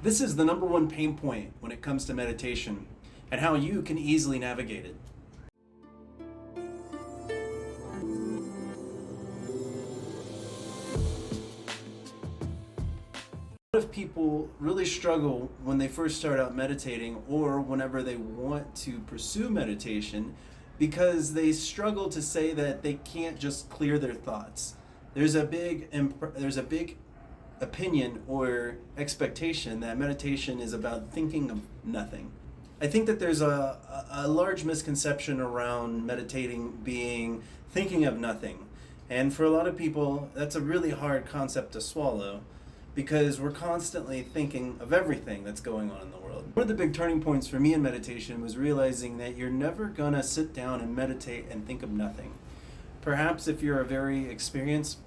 This is the number one pain point when it comes to meditation and how you can easily navigate it. A lot of people really struggle when they first start out meditating or whenever they want to pursue meditation because they struggle to say that they can't just clear their thoughts. There's a big opinion or expectation that meditation is about thinking of nothing. I think that there's a large misconception around meditating being thinking of nothing. And for a lot of people, that's a really hard concept to swallow because we're constantly thinking of everything that's going on in the world. One of the big turning points for me in meditation was realizing that you're never gonna sit down and meditate and think of nothing. Perhaps if you're a very experienced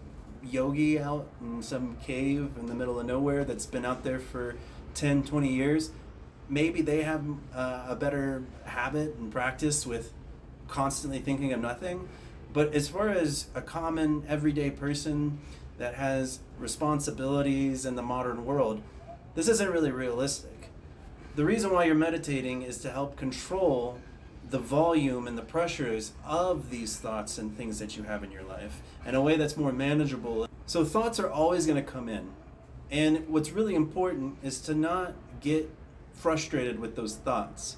yogi out in some cave in the middle of nowhere that's been out there for 10, 20 years, maybe they have a better habit and practice with constantly thinking of nothing. But as far as a common everyday person that has responsibilities in the modern world, this isn't really realistic. The reason why you're meditating is to help control the volume and the pressures of these thoughts and things that you have in your life in a way that's more manageable. So thoughts are always going to come in. And what's really important is to not get frustrated with those thoughts.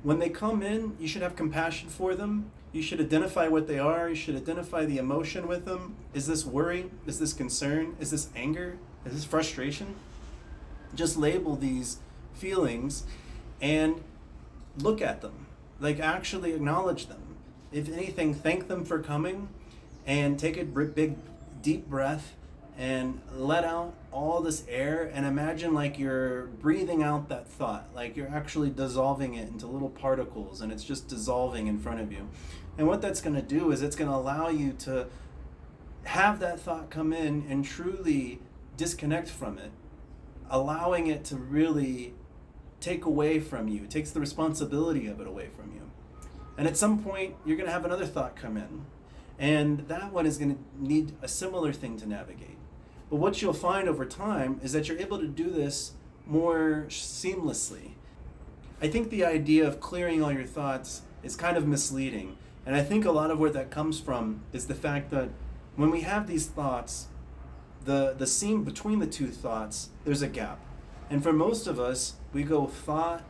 When they come in, you should have compassion for them. You should identify what they are. You should identify the emotion with them. Is this worry? Is this concern? Is this anger? Is this frustration? Just label these feelings and look at them. Like, actually acknowledge them. If anything, thank them for coming and take a big, deep breath and let out all this air and imagine like you're breathing out that thought, like you're actually dissolving it into little particles and it's just dissolving in front of you. And what that's going to do is it's going to allow you to have that thought come in and truly disconnect from it, allowing it to really take away from you, takes the responsibility of it away from you. And at some point, you're going to have another thought come in. And that one is going to need a similar thing to navigate. But what you'll find over time is that you're able to do this more seamlessly. I think the idea of clearing all your thoughts is kind of misleading. And I think a lot of where that comes from is the fact that when we have these thoughts, the seam between the two thoughts, there's a gap. And for most of us, we go thought,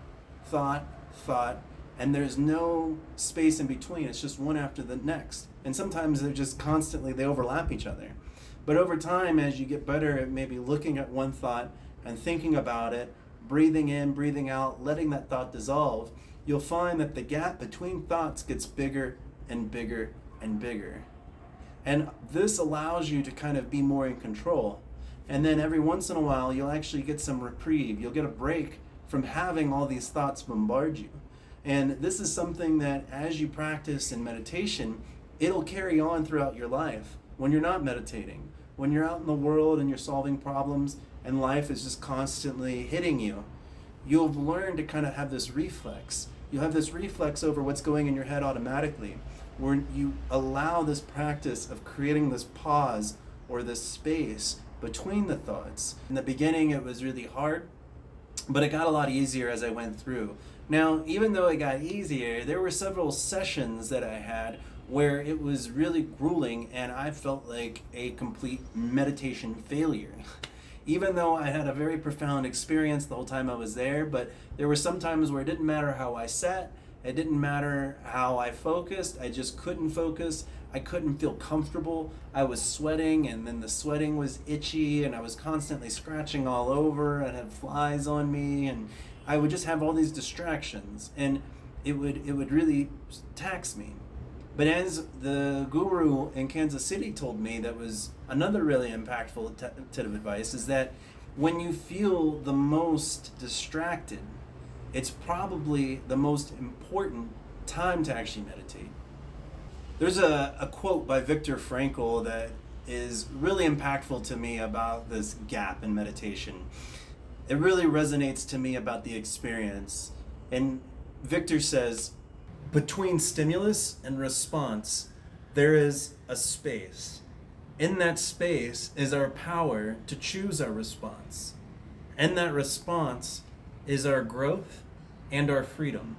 thought, thought, and there's no space in between. It's just one after the next. And sometimes they're just constantly, they overlap each other. But over time, as you get better at maybe looking at one thought and thinking about it, breathing in, breathing out, letting that thought dissolve, you'll find that the gap between thoughts gets bigger and bigger and bigger. And this allows you to kind of be more in control. And then every once in a while, you'll actually get some reprieve. You'll get a break from having all these thoughts bombard you. And this is something that as you practice in meditation, it'll carry on throughout your life. When you're not meditating, when you're out in the world and you're solving problems and life is just constantly hitting you, you'll learn to kind of have this reflex. You'll have this reflex over what's going in your head automatically, where you allow this practice of creating this pause or this space between the thoughts. In the beginning, it was really hard, but it got a lot easier as I went through. Now, even though it got easier, there were several sessions that I had where it was really grueling and I felt like a complete meditation failure. Even though I had a very profound experience the whole time I was there, but there were some times where it didn't matter how I sat, it didn't matter how I focused, I just couldn't focus. I couldn't feel comfortable. I was sweating and then the sweating was itchy and I was constantly scratching all over and had flies on me and I would just have all these distractions and it would really tax me. But as the guru in Kansas City told me, that was another really impactful tip of advice, is that when you feel the most distracted, it's probably the most important time to actually meditate. There's a quote by Viktor Frankl that is really impactful to me about this gap in meditation. It really resonates to me about the experience. And Victor says, between stimulus and response, there is a space. In that space is our power to choose our response. And that response is our growth and our freedom.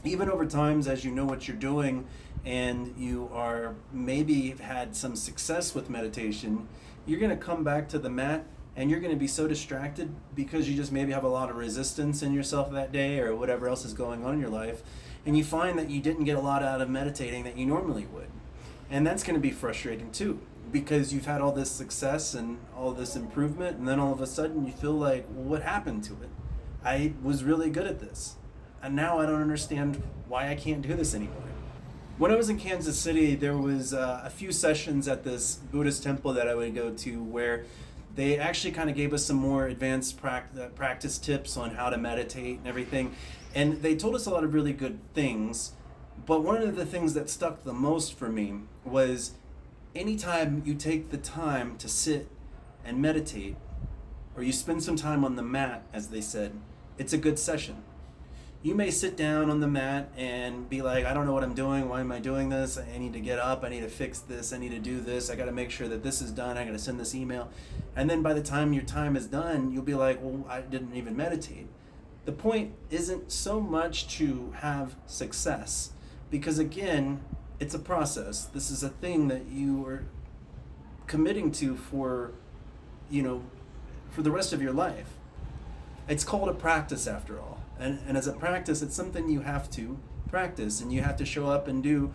Even over times, as you know what you're doing and you are maybe had some success with meditation, you're going to come back to the mat and you're going to be so distracted because you just maybe have a lot of resistance in yourself that day or whatever else is going on in your life, and you find that you didn't get a lot out of meditating that you normally would. And that's going to be frustrating too, because you've had all this success and all this improvement, and then all of a sudden you feel like, well, what happened to it? I was really good at this, and now I don't understand why I can't do this anymore. When I was in Kansas City, there was a few sessions at this Buddhist temple that I would go to where they actually kind of gave us some more advanced practice tips on how to meditate and everything. And they told us a lot of really good things. But one of the things that stuck the most for me was anytime you take the time to sit and meditate, or you spend some time on the mat, as they said, it's a good session. You may sit down on the mat and be like, I don't know what I'm doing. Why am I doing this? I need to get up. I need to fix this. I need to do this. I got to make sure that this is done. I got to send this email. And then by the time your time is done, you'll be like, well, I didn't even meditate. The point isn't so much to have success, because again, it's a process. This is a thing that you are committing to for the rest of your life. It's called a practice after all. And as a practice, it's something you have to practice, and you have to show up and do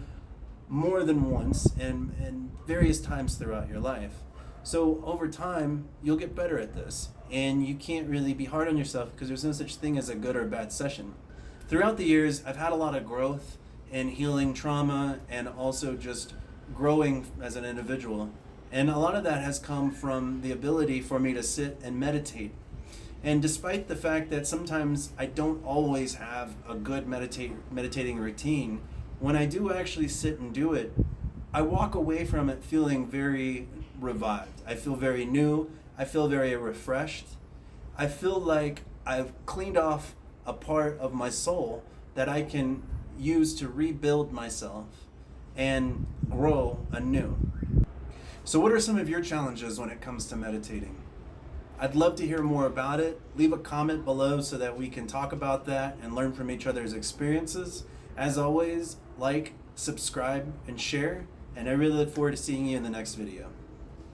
more than once and various times throughout your life. So over time, you'll get better at this, and you can't really be hard on yourself because there's no such thing as a good or bad session. Throughout the years, I've had a lot of growth in healing trauma and also just growing as an individual. And a lot of that has come from the ability for me to sit and meditate. And despite the fact that sometimes I don't always have a good meditating routine, when I do actually sit and do it, I walk away from it feeling very revived. I feel very new. I feel very refreshed. I feel like I've cleaned off a part of my soul that I can use to rebuild myself and grow anew. So what are some of your challenges when it comes to meditating? I'd love to hear more about it. Leave a comment below so that we can talk about that and learn from each other's experiences. As always, like, subscribe, and share, and I really look forward to seeing you in the next video.